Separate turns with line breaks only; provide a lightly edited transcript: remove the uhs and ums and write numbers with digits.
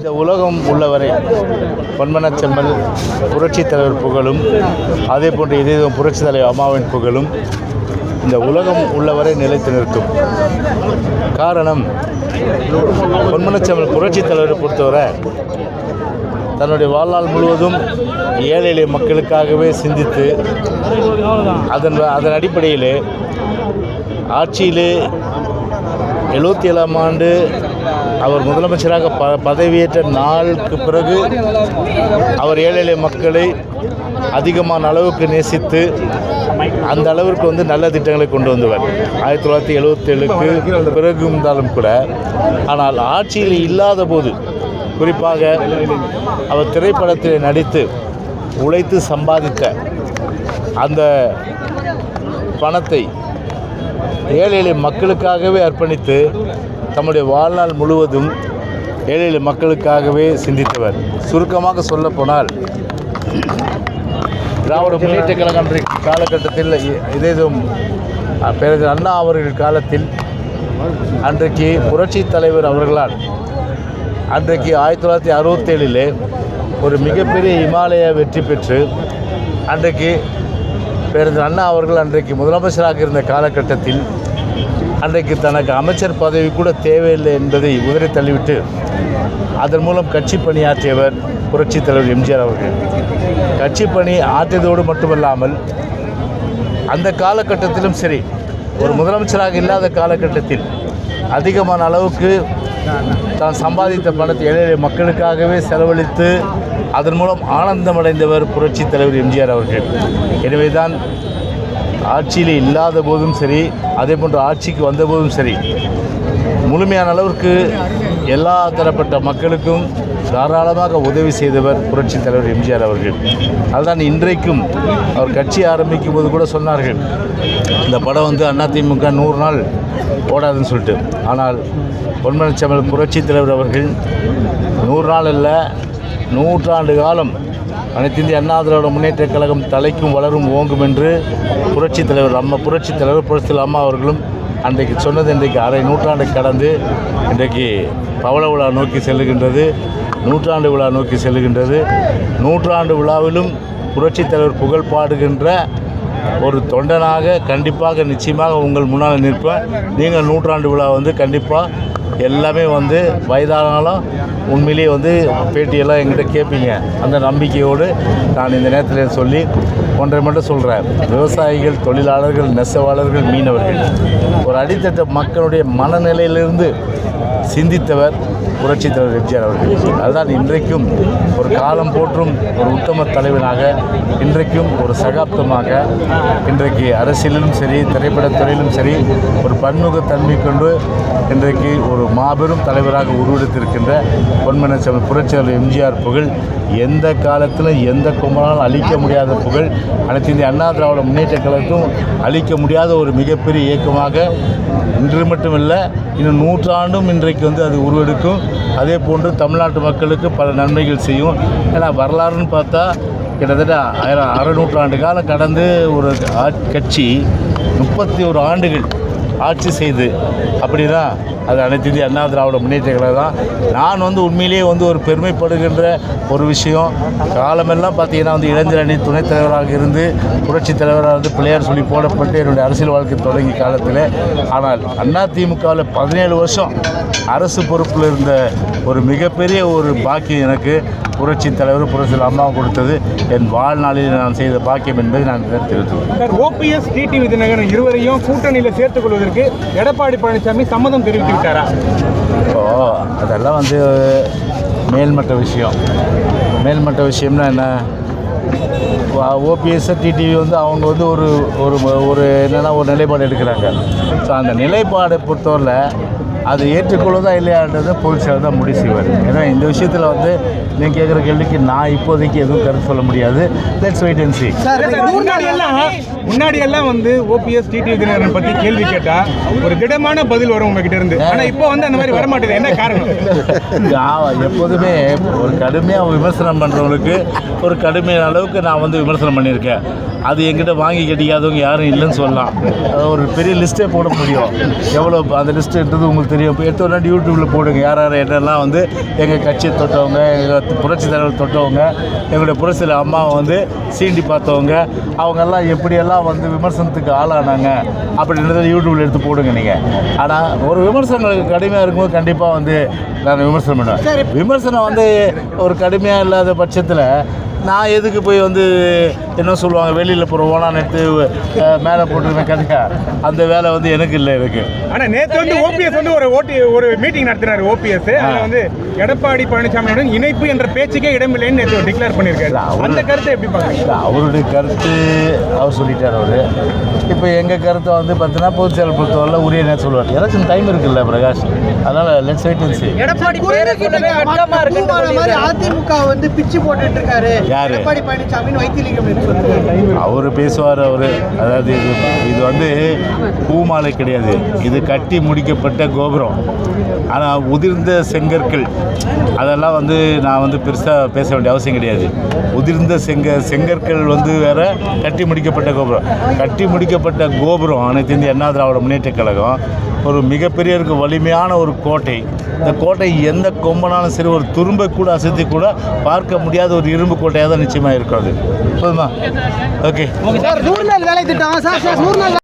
இந்த உலகம் உள்ளவரை பொன்மனச்செம்மல் புரட்சித் தலைவர் புகழும், அதே போன்று இதேதும் புரட்சித் தலைவர் அம்மாவின் புகழும் இந்த உலகம் உள்ளவரை நிலைத்து நிற்கும். காரணம், பொன்மனச்செம்மல் புரட்சித் தலைவரை பொறுத்தவரை தன்னுடைய வாழ்நாள் முழுவதும் ஏழை எளிய மக்களுக்காகவே சிந்தித்து அதன் அடிப்படையில் ஆட்சியிலே 77ஆம் ஆண்டு அவர் முதலமைச்சராக பதவியேற்ற நாளுக்கு பிறகு அவர் ஏழை எளிய மக்களை அதிகமான அளவுக்கு நேசித்து அந்த அளவிற்கு நல்ல திட்டங்களை கொண்டு வந்தவர். 1977க்கு பிறகு இருந்தாலும் கூட, ஆனால் ஆட்சியில் இல்லாத போது, குறிப்பாக அவர் திரைப்படத்தில் நடித்து உழைத்து சம்பாதித்த அந்த பணத்தை ஏழை எளிய மக்களுக்காகவே அர்ப்பணித்து தம்முடைய வாழ்நாள் முழுவதும் ஏழை எளிய மக்களுக்காகவே சிந்தித்தவர். சுருக்கமாக சொல்லப்போனால், திராவிட முன்னேற்ற கழகம் அன்றைக்கு காலகட்டத்தில் இதேதும் பேரறிஞர் அண்ணா அவர்கள் காலத்தில் அன்றைக்கு புரட்சி தலைவர் அவர்களால் அன்றைக்கு 1967 ஒரு மிகப்பெரிய இமாலய வெற்றி பெற்று அன்றைக்கு பேரறிஞர் அண்ணா அவர்கள் அன்றைக்கு முதலமைச்சராக இருந்த காலகட்டத்தில் அன்றைக்கு தனக்கு அமைச்சர் பதவி கூட தேவையில்லை என்பதை உதறி தள்ளிவிட்டு அதன் மூலம் கட்சி பணியாற்றியவர் புரட்சித் தலைவர் எம்ஜிஆர் அவர்கள். கட்சி பணி ஆற்றியதோடு மட்டுமல்லாமல் அந்த காலகட்டத்திலும் சரி, ஒரு முதலமைச்சராக இல்லாத காலகட்டத்தில் அதிகமான அளவுக்கு தான் சம்பாதித்த பணத்தை ஏழை எளிய மக்களுக்காகவே செலவழித்து அதன் மூலம் ஆனந்தமடைந்தவர் புரட்சித் தலைவர் எம்ஜிஆர் அவர்கள். எனவே தான் ஆட்சியில் இல்லாத போதும் சரி, அதே போன்று ஆட்சிக்கு வந்தபோதும் சரி, முழுமையான அளவிற்கு எல்லா தரப்பட்ட மக்களுக்கும் தாராளமாக உதவி செய்தவர் புரட்சித் தலைவர் எம்ஜிஆர் அவர்கள். அதுதான் இன்றைக்கும் அவர் கட்சி ஆரம்பிக்கும் போது கூட சொன்னார்கள், இந்த படம் அதிமுக 100 நாள் ஓடாதுன்னு சொல்லிட்டு. ஆனால் பொன்மனச்செம்மல் புரட்சித் தலைவர் அவர்கள் 100 நாள் அல்ல, 100 ஆண்டு காலம் அனைத்து இந்திய அண்ணா திராவிட முன்னேற்ற கழகம் தலைக்கும் வளரும் ஓங்கும் என்று புரட்சித் தலைவர் அம்மா அவர்களும் அன்றைக்கு சொன்னது இன்றைக்கு அரை நூற்றாண்டை கடந்து இன்றைக்கு பவள விழா நோக்கி செல்லுகின்றது, 100ஆண்டு விழா நோக்கி செல்லுகின்றது. 100ஆண்டு விழாவிலும் புரட்சித் தலைவர் புகழ் பாடுகின்ற ஒரு தொண்டனாக கண்டிப்பாக நிச்சயமாக உங்கள் முன்னால் நிற்பேன். நீங்கள் 100ஆண்டு விழா கண்டிப்பாக எல்லாமே வயதானாலும் உண்மையிலேயே பேட்டியெல்லாம் எங்கிட்ட கேட்பீங்க. அந்த நம்பிக்கையோடு நான் இந்த நேரத்தில் சொல்லி ஒன்றை மட்டும் சொல்கிறேன். விவசாயிகள், தொழிலாளர்கள், நெசவாளர்கள், மீனவர்கள், ஒரு அடித்தட்ட மக்களுடைய மனநிலையிலிருந்து சிந்தித்தவர் புரட்சித் தலைவர் எம்ஜிஆர் அவர்கள். அதுதான் இன்றைக்கும் ஒரு காலம் போற்றும் ஒரு உத்தம தலைவனாக, இன்றைக்கும் ஒரு சகாப்தமாக, இன்றைக்கு அரசியலிலும் சரி, திரைப்படத்துறையிலும் சரி, ஒரு பன்முகத்தன்மை கொண்டு இன்றைக்கு ஒரு மாபெரும் தலைவராக உருவெடுத்திருக்கின்ற பொன்மனச்செம்மல் புரட்சித் தலைவர் எம்ஜிஆர் புகழ் எந்த காலத்திலும் எந்த கும்பலாலும் அழிக்க முடியாத புகழ். அனைத்து இந்திய அண்ணா திராவிட முன்னேற்ற கழகத்தும் அழிக்க முடியாத ஒரு மிகப்பெரிய இயக்கமாக இன்று மட்டுமில்லை, இன்னும் 100 ஆண்டும் இன்றைக்கு அது உருவெடுக்கும். அதே போன்று தமிழ்நாட்டு மக்களுக்கு பல நன்மைகள் செய்யும். ஏன்னா வரலாறுன்னு பார்த்தா கிட்டத்தட்ட அரை நூற்றாண்டு காலம் கடந்து ஒரு கட்சி 31 ஆண்டுகள் ஆட்சி செய்து, அப்படின்னா அது அனைத்து இந்திய அண்ணா திராவிட முன்னேற்ற கழகம் தான். நான் உண்மையிலேயே ஒரு பெருமைப்படுகின்ற ஒரு விஷயம், காலமெல்லாம் பார்த்தீங்கன்னா இளைஞர் அணி துணைத் தலைவராக இருந்து புரட்சித் தலைவராக பிள்ளையார் சொல்லி போடப்பட்டு என்னுடைய அரசியல் வாழ்க்கை தொடங்கி காலத்தில், ஆனால் அதிமுகவில் 17 வருஷம் அரசு பொறுப்பில் இருந்த ஒரு மிகப்பெரிய ஒரு பாக்கியம் எனக்கு புரட்சித் தலைவர் புரட்சி அம்மா கொடுத்தது என் வாழ்நாளில் நான் செய்த பாக்கியம் என்பதை நான் தெரிவித்துள்ளேன்.
ஓபிஎஸ், டிடிவி தினகரன் இருவரையும் கூட்டணியில் சேர்த்துக் கொள்வதற்கு எடப்பாடி பழனிசாமி சம்மதம் தெரிவித்துவிட்டாரா?
அதெல்லாம் மேல்மட்ட விஷயம். மேல்மட்ட விஷயம்னா என்ன? ஓபிஎஸ், டிடிவி அவங்க ஒரு ஒரு என்னென்னா ஒரு நிலைப்பாடு எடுக்கிறாங்க. ஸோ அந்த நிலைப்பாடை பொறுத்தவரை அது ஏற்றுக்கொள்வதா இல்லையான்றது பொதுச்செயலர் தான் முடிவு செய்வார். ஏன்னா இந்த விஷயத்தில் நீங்கள் கேட்குற கேள்விக்கு நான் இப்போதைக்கு எதுவும் கருத்து சொல்ல முடியாது. Let's wait and see.
முன்னாடி எல்லாம் வந்து ஓபிஎஸ் டிடிவி தினகரன் பத்தி கேள்வி கேட்டா ஒரு திடமான பதில் வரும் உங்ககிட்ட இருந்து. ஆனா இப்போ வந்து அந்த மாதிரி வர மாட்டேது. என்ன காரணம்?
எப்போதுமே ஒரு கடுமையாக விமர்சனம் பண்ணுறவங்களுக்கு ஒரு கடுமையான அளவுக்கு நான் வந்து விமர்சனம் பண்ணியிருக்கேன். அது எங்கிட்ட வாங்கி கட்டிக்காதவங்க யாரும் இல்லைன்னு சொல்லலாம். ஒரு பெரிய லிஸ்ட்டே போட முடியும். எவ்வளோ அந்த லிஸ்ட்டுன்றது உங்களுக்கு தெரியும். இப்போ எடுத்தோன்னா யூடியூப்பில் போடுங்க. யார் யார் என்னெல்லாம் வந்து எங்கள் கட்சியை தொட்டவங்க, எங்கள் புரட்சி தலைவர் தொட்டவங்க, எங்களுடைய புரட்சியில் அம்மாவை வந்து சீண்டி பார்த்தவங்க, அவங்கெல்லாம் எப்படியெல்லாம் வந்து விமர்சனத்துக்கு ஆளானாங்க அப்படின்றத யூடியூப்பில் எடுத்து போடுங்க நீங்கள். ஆனால் ஒரு விமர்சனங்களுக்கு கடுமையாக இருக்கும்போது கண்டிப்பாக வந்து நான் விமர்சனம் பண்ணுவேன். விமர்சனம் வந்து ஒரு கடுமையாக இல்லாத பட்சத்தில் நான் எதுக்கு போய் வந்து என்ன சொல்லுவாங்க, வெளியில் போகிற ஓனான்னு எடுத்து மேலே போட்டுருவேன் கதையா, அந்த வேலை வந்து எனக்கு இல்லை இருக்கு.
ஆனால் நேற்று வந்து ஓபிஎஸ் வந்து ஒரு மீட்டிங் நடத்தினார். ஓபிஎஸ் அதில் வந்து எடப்பாடி பழனிசாமியுடன் இணைப்பு என்ற பேச்சுக்கே இடமில்லைன்னு நேற்று டிக்ளேர் பண்ணியிருக்காரு. அந்த கருத்தை எப்படி பார்க்குறீங்க?
அவருடைய கருத்து அவர் சொல்லிட்டார். அவர் இப்போ எங்கள் கருத்தை வந்து பார்த்தீங்கன்னா பொதுச் செயலர் பொறுத்தவரை உரிய நேரம் சொல்லுவார். எலெக்ஷன் டைம் இருக்குல்ல பிரகாஷ், அதனால் லெட்ஸ் வெயிட் அண்ட் சீ.
அதிமுக வந்து பிச்சு போட்டுட்டு இருக்காரு எடப்பாடி பழனிசாமி வைத்திலிங்கம்
அவர் பேசுவார். அவர் அதாவது இது வந்து பூமாலை கிடையாது, இது கட்டி முடிக்கப்பட்ட கோபுரம். ஆனால் உதிர்ந்த செங்கற்கள் அதெல்லாம் வந்து நான் வந்து பெருசாக பேச வேண்டிய அவசியம் கிடையாது. உதிர்ந்த செங்கற்கள் வந்து வேற, கட்டி முடிக்கப்பட்ட கோபுரம். கட்டி முடிக்கப்பட்ட கோபுரம் அனைத்து இந்திய அண்ணா திராவிட முன்னேற்ற கழகம் ஒரு மிகப்பெரிய வலிமையான ஒரு கோட்டை. இந்த கோட்டை எந்த கொம்பனாலும் சரி ஒரு துரும்பை கூட அசைத்து கூட பார்க்க முடியாத ஒரு இரும்பு கோட்டையாக தான் நிச்சயமாக இருக்காது. போதுமா? ஓகே.
100 நாள் வேலை திட்டம் சார்.